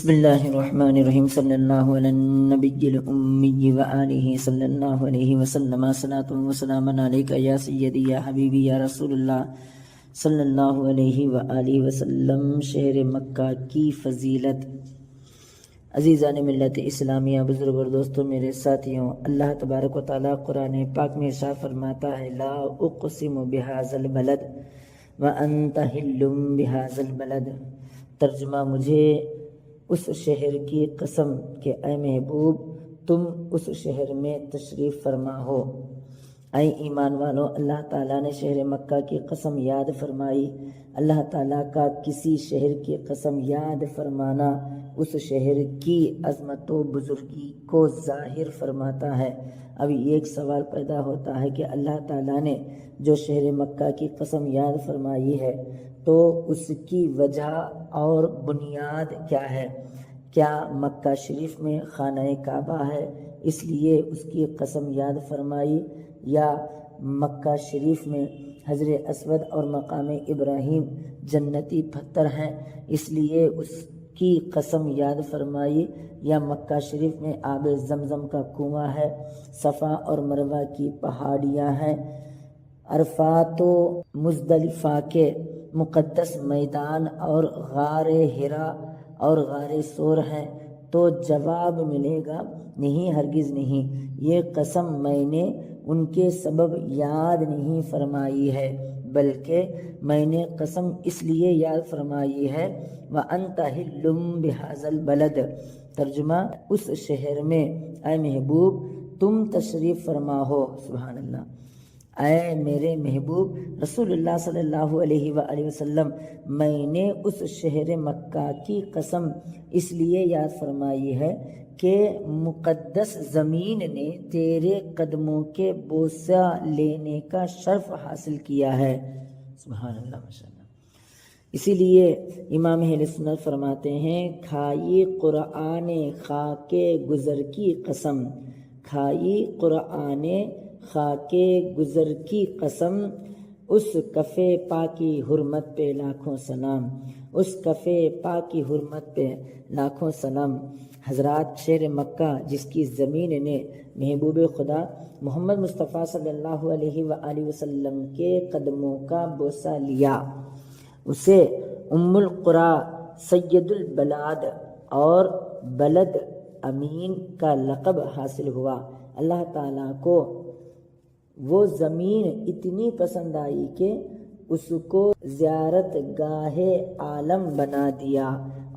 بسم اللہ الرحمن الرحیم صلی اللہ علی النبی الامی وآلہ صلی اللہ علیہ وسلم صلاۃ وسلام علیک یا سیدی یا حبیبی یا رسول اللہ صلی اللہ علیہ وآلہ وسلم۔ شہر مکہ کی فضیلت۔ عزیزان ملت اسلامیہ، بزرگ اور دوستوں، میرے ساتھیوں، اللہ تبارک و تعالیٰ قرآن پاک میں ارشاد فرماتا ہے لا اقسم بہذا البلد وانت حل بہذا البلد۔ ترجمہ: مجھے اس شہر کی قسم کہ اے محبوب تم اس شہر میں تشریف فرما ہو۔ اے ایمان والو، اللہ تعالیٰ نے شہر مکہ کی قسم یاد فرمائی۔ اللہ تعالیٰ کا کسی شہر کی قسم یاد فرمانا اس شہر کی عظمت و بزرگی کو ظاہر فرماتا ہے۔ اب ایک سوال پیدا ہوتا ہے کہ اللہ تعالیٰ نے جو شہر مکہ کی قسم یاد فرمائی ہے تو اس کی وجہ اور بنیاد کیا ہے؟ کیا مکہ شریف میں خانہ کعبہ ہے اس لیے اس کی قسم یاد فرمائی، یا مکہ شریف میں حجر اسود اور مقام ابراہیم جنتی پتھر ہیں اس لیے اس کی قسم یاد فرمائی، یا مکہ شریف میں آب زمزم کا کنواں ہے، صفا اور مروہ کی پہاڑیاں ہیں، عرفات و مزدلفہ کے مقدس میدان اور غار حرا اور غار ثور ہیں؟ تو جواب ملے گا نہیں، ہرگز نہیں۔ یہ قسم میں نے ان کے سبب یاد نہیں فرمائی ہے، بلکہ میں نے قسم اس لیے یاد فرمائی ہے وَأَنْتَ حِلٌّ بِهَذَا الْبَلَدِ۔ ترجمہ: اس شہر میں اے محبوب تم تشریف فرما ہو۔ سبحان اللہ۔ اے میرے محبوب رسول اللہ صلی اللہ علیہ وآلہ وسلم، میں نے اس شہر مکہ کی قسم اس لیے یاد فرمائی ہے کہ مقدس زمین نے تیرے قدموں کے بوسہ لینے کا شرف حاصل کیا ہے۔ سبحان اللہ، ماشاءاللہ۔ اسی لیے امام اہل سنت فرماتے ہیں کھائی قرآن خاک گزر کی قسم، کھائی قرآن خاک گزر کی قسم، اس کف پاکی حرمت پہ لاکھوں سلام، اس کف پاکی حرمت پہ لاکھوں سلام۔ حضرات، شہر مکہ جس کی زمین نے محبوب خدا محمد مصطفیٰ صلی اللہ علیہ وآلہ وسلم کے قدموں کا بوسہ لیا، اسے ام القری، سید البلاد اور بلد امین کا لقب حاصل ہوا۔ اللہ تعالیٰ کو وہ زمین اتنی پسند آئی کہ اس کو زیارت گاہ عالم بنا دیا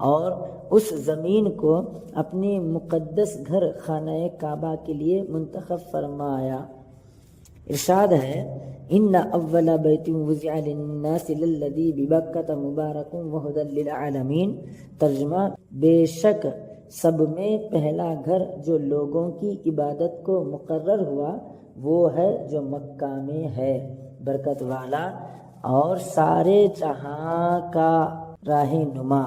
اور اس زمین کو اپنے مقدس گھر خانہ کعبہ کے لیے منتخب فرمایا۔ ارشاد ہے ان اول بیت وضع للناس للذی ببکۃ مبارک وہدی للعالمین۔ ترجمہ: بے شک سب میں پہلا گھر جو لوگوں کی عبادت کو مقرر ہوا وہ ہے جو مکہ میں ہے، برکت والا اور سارے جہاں کا راہ نما۔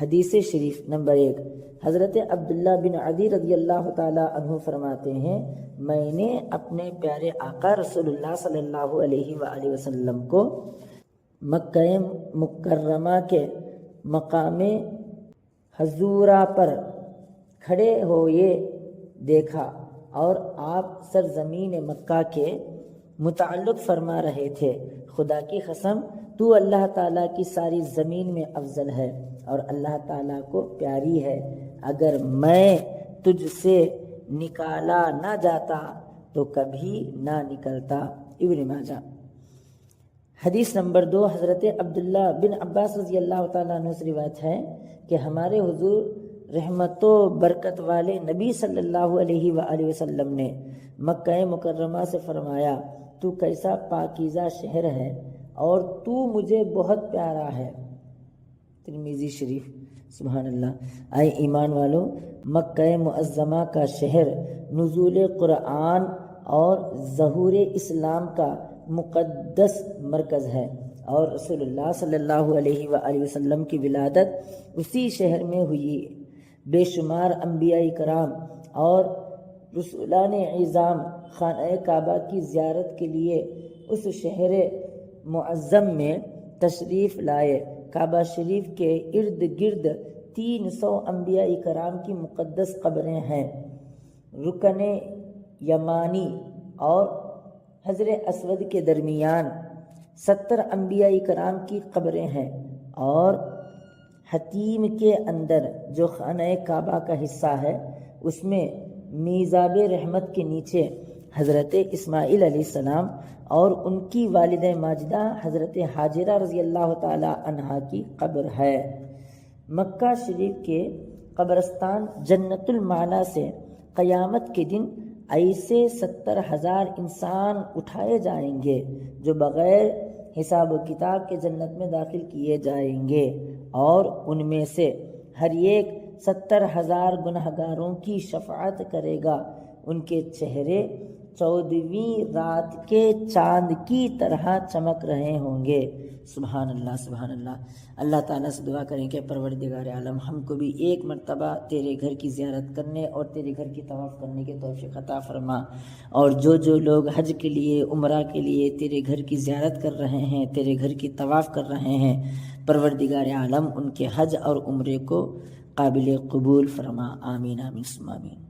حدیث شریف نمبر 1۔ حضرت عبداللہ بن عدی رضی اللہ تعالیٰ عنہ فرماتے ہیں میں نے اپنے پیارے آقا رسول اللہ صلی اللہ علیہ وآلہ وسلم کو مکہ مکرمہ کے مقام حضورہ پر کھڑے ہوئے دیکھا اور آپ سرزمین مکہ کے متعلق فرما رہے تھے خدا کی قسم تو اللہ تعالیٰ کی ساری زمین میں افضل ہے اور اللہ تعالیٰ کو پیاری ہے، اگر میں تجھ سے نکالا نہ جاتا تو کبھی نہ نکلتا۔ ابن ماجہ۔ حدیث نمبر 2۔ حضرت عبداللہ بن عباس رضی اللہ تعالیٰ عنہ سے روایت ہے کہ ہمارے حضور رحمت و برکت والے نبی صلی اللہ علیہ وآلہ وسلم نے مکہ مکرمہ سے فرمایا تو کیسا پاکیزہ شہر ہے اور تو مجھے بہت پیارا ہے۔ ترمذی شریف۔ سبحان اللہ۔ اے ایمان والو، مکہ معظمہ کا شہر نزول قرآن اور ظہور اسلام کا مقدس مرکز ہے اور رسول اللہ صلی اللہ علیہ وآلہ وسلم کی ولادت اسی شہر میں ہوئی۔ بے شمار انبیاء کرام اور رسولان اعظام خانہ کعبہ کی زیارت کے لیے اس شہر معظم میں تشریف لائے۔ کعبہ شریف کے ارد گرد 300 انبیاء کرام کی مقدس قبریں ہیں، رکن یمانی اور حجر اسود کے درمیان 70 انبیاء کرام کی قبریں ہیں، اور حتیم کے اندر جو خانہ کعبہ کا حصہ ہے اس میں میزاب رحمت کے نیچے حضرت اسماعیل علیہ السلام اور ان کی والدہ ماجدہ حضرت حاجرہ رضی اللہ تعالی عنہا کی قبر ہے۔ مکہ شریف کے قبرستان جنت المعلا سے قیامت کے دن ایسے 70,000 انسان اٹھائے جائیں گے جو بغیر حساب و کتاب کے جنت میں داخل کیے جائیں گے، اور ان میں سے ہر ایک 70,000 گنہگاروں کی شفاعت کرے گا۔ ان کے چہرے 14ویں رات کے چاند کی طرح چمک رہے ہوں گے۔ سبحان اللہ، سبحان اللہ۔ اللہ تعالیٰ سے دعا کریں کہ پروردگار عالم ہم کو بھی ایک مرتبہ تیرے گھر کی زیارت کرنے اور تیرے گھر کی طواف کرنے کی توفیق عطا فرما، اور جو لوگ حج کے لیے، عمرہ کے لیے تیرے گھر کی زیارت کر رہے ہیں، تیرے گھر کی طواف کر رہے ہیں، پروردگار عالم ان کے حج اور عمرے کو قابل قبول فرما۔ آمین آمین ثم آمین۔